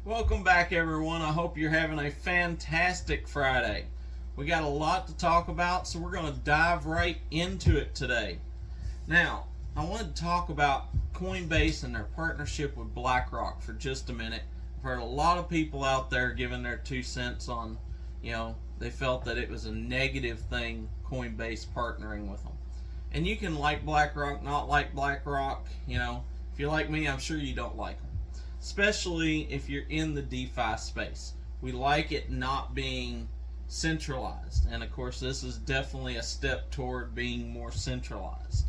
Welcome back, everyone. I hope you're having a fantastic Friday. We got a lot to talk about, so we're going to dive right into it today. Now, I wanted to talk about Coinbase and their partnership with BlackRock for just a minute. I've heard a lot of people out there giving their 2 cents on, they felt that it was a negative thing, Coinbase partnering with them. And you can like BlackRock, not like BlackRock. If you're like me, I'm sure you don't like them, especially if you're in the DeFi space. We like it not being centralized, and of course this is definitely a step toward being more centralized.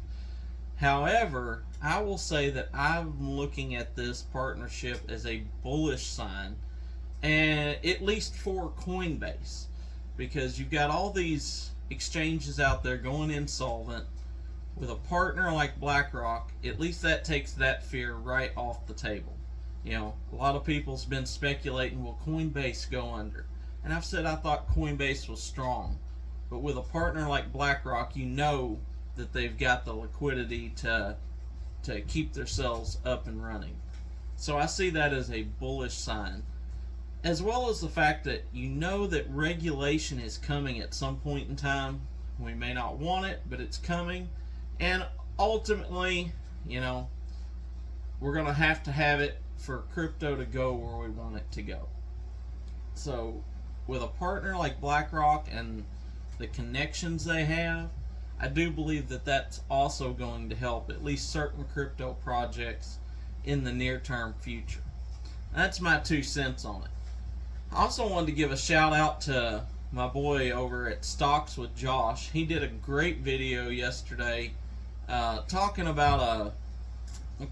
However, I will say that I'm looking at this partnership as a bullish sign, and at least for Coinbase, because you've got all these exchanges out there going insolvent. With a partner like BlackRock, at least that takes that fear right off the table. A lot of people's been speculating, will Coinbase go under? And I've said I thought Coinbase was strong. But with a partner like BlackRock, you know that they've got the liquidity to keep themselves up and running. So I see that as a bullish sign. As well as the fact that you know that regulation is coming at some point in time. We may not want it, but it's coming. And ultimately, we're going to have it for crypto to go where we want it to go. So with a partner like BlackRock and the connections they have, I do believe that that's also going to help at least certain crypto projects in the near term future. That's my 2 cents on it. I also wanted to give a shout out to my boy over at Stocks with Josh. He did a great video yesterday talking about a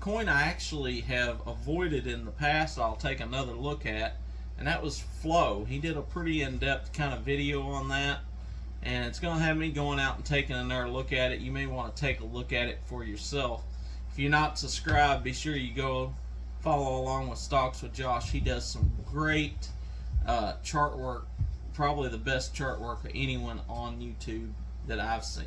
coin I actually have avoided in the past. I'll take another look at, and that was Flow. He did a pretty in-depth kind of video on that, and it's going to have me going out and taking another look at it. You may want to take a look at it for yourself. If you're not subscribed, be sure you go follow along with Stocks with Josh. He does some great chart work, probably the best chart work of anyone on YouTube that I've seen.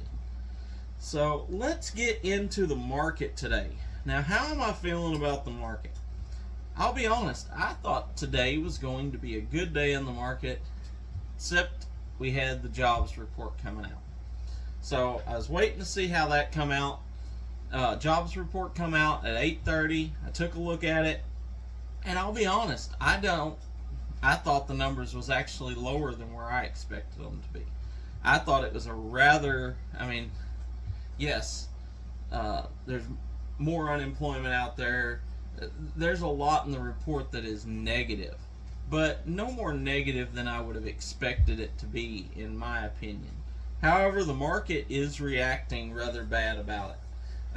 So let's get into the market today. Now, how am I feeling about the market? I'll be honest, I thought today was going to be a good day in the market, except we had the jobs report coming out. So I was waiting to see how that come out. Jobs report come out at 8:30. I took a look at it, and I'll be honest, I thought the numbers was actually lower than where I expected them to be. I thought it was yes, there's more unemployment out there. There's a lot in the report that is negative, but no more negative than I would have expected it to be, in my opinion. However, the market is reacting rather bad about it.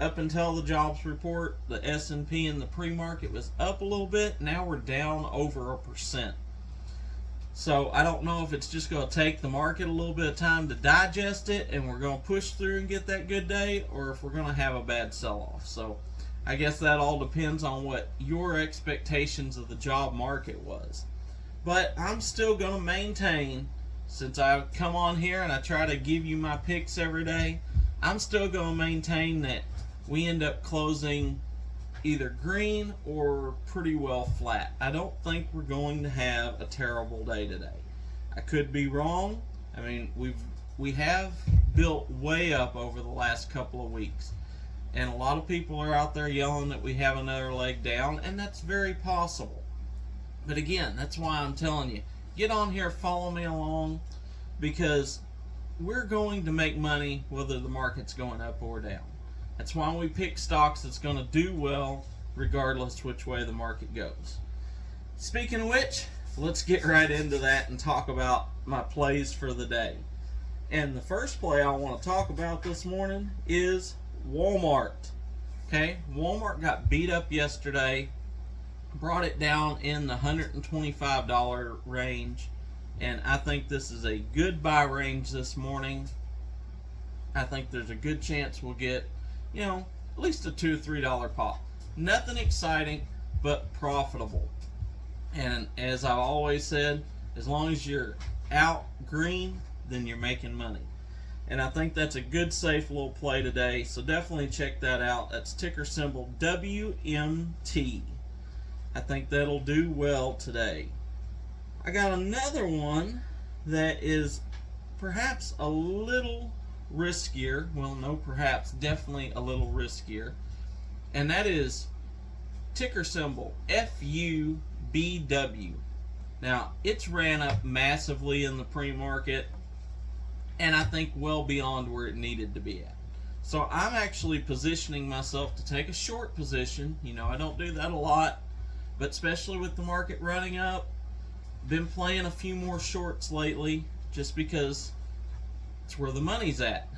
Up until the jobs report, the S&P in the pre-market was up a little bit. Now we're down over 1%. So I don't know if it's just going to take the market a little bit of time to digest it and we're going to push through and get that good day, or if we're going to have a bad sell-off. So I guess that all depends on what your expectations of the job market was. But I'm still going to maintain, since I come on here and I try to give you my picks every day, I'm still going to maintain that we end up closing either green or pretty well flat. I don't think we're going to have a terrible day today. I could be wrong. We have built way up over the last couple of weeks, and a lot of people are out there yelling that we have another leg down, and that's very possible. But again, that's why I'm telling you, get on here, follow me along, because we're going to make money whether the market's going up or down. That's why we pick stocks that's going to do well regardless which way the market goes. Speaking of which, let's get right into that and talk about my plays for the day. And the first play I want to talk about this morning is Walmart. Okay, Walmart got beat up yesterday, brought it down in the $125 range, and I think this is a good buy range this morning. I think there's a good chance we'll get at least a $2 or $3 pop. Nothing exciting, but profitable. And as I've always said, as long as you're out green, then you're making money. And I think that's a good, safe little play today. So definitely check that out. That's ticker symbol WMT. I think that'll do well today. I got another one that is perhaps a little riskier. Well, no, perhaps, definitely a little riskier. And that is ticker symbol FUBW. Now, it's ran up massively in the pre-market, and I think well beyond where it needed to be at. So I'm actually positioning myself to take a short position. You know, I don't do that a lot, but especially with the market running up, been playing a few more shorts lately just because it's where the money's at.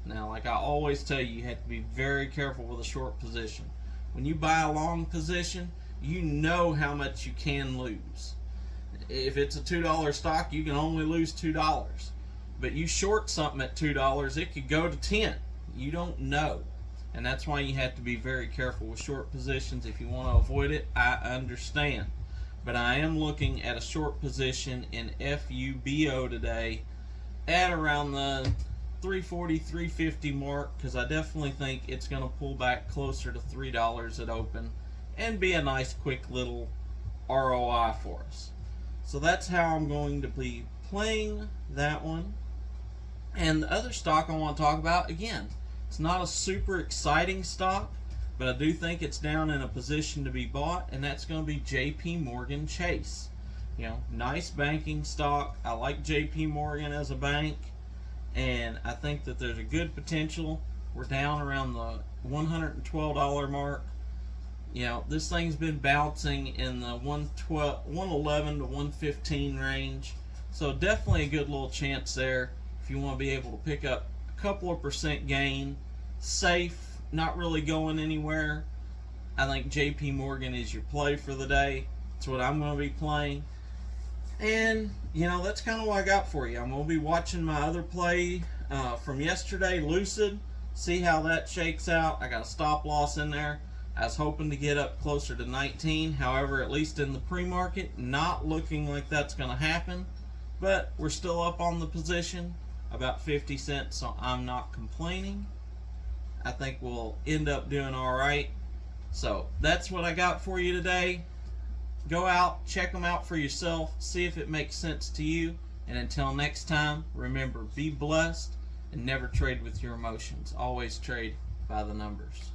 Now, like I always tell you, you have to be very careful with a short position. When you buy a long position, you know how much you can lose. If it's a $2 stock, you can only lose $2. But you short something at $2, it could go to 10. You don't know. And that's why you have to be very careful with short positions. If you want to avoid it, I understand. But I am looking at a short position in FUBO today at around the 340, 350 mark, because I definitely think it's going to pull back closer to $3 at open and be a nice quick little ROI for us. So that's how I'm going to be playing that one. And the other stock I want to talk about, again, it's not a super exciting stock, but I do think it's down in a position to be bought, and that's going to be JP Morgan Chase. You know, nice banking stock. I like JP Morgan as a bank, and I think that there's a good potential. We're down around the $112 mark. You know, this thing's been bouncing in the 111 to 115 range, so definitely a good little chance there if you want to be able to pick up a couple of percent gain, safe, not really going anywhere. I think JP Morgan is your play for the day. That's what I'm going to be playing. And, you know, that's kind of what I got for you. I'm going to be watching my other play from yesterday, Lucid, see how that shakes out. I got a stop loss in there. I was hoping to get up closer to 19. However, at least in the pre-market, not looking like that's going to happen. But we're still up on the position, about 50 cents, so I'm not complaining. I think we'll end up doing all right. So that's what I got for you today. Go out, check them out for yourself, see if it makes sense to you. And until next time, remember, be blessed and never trade with your emotions. Always trade by the numbers.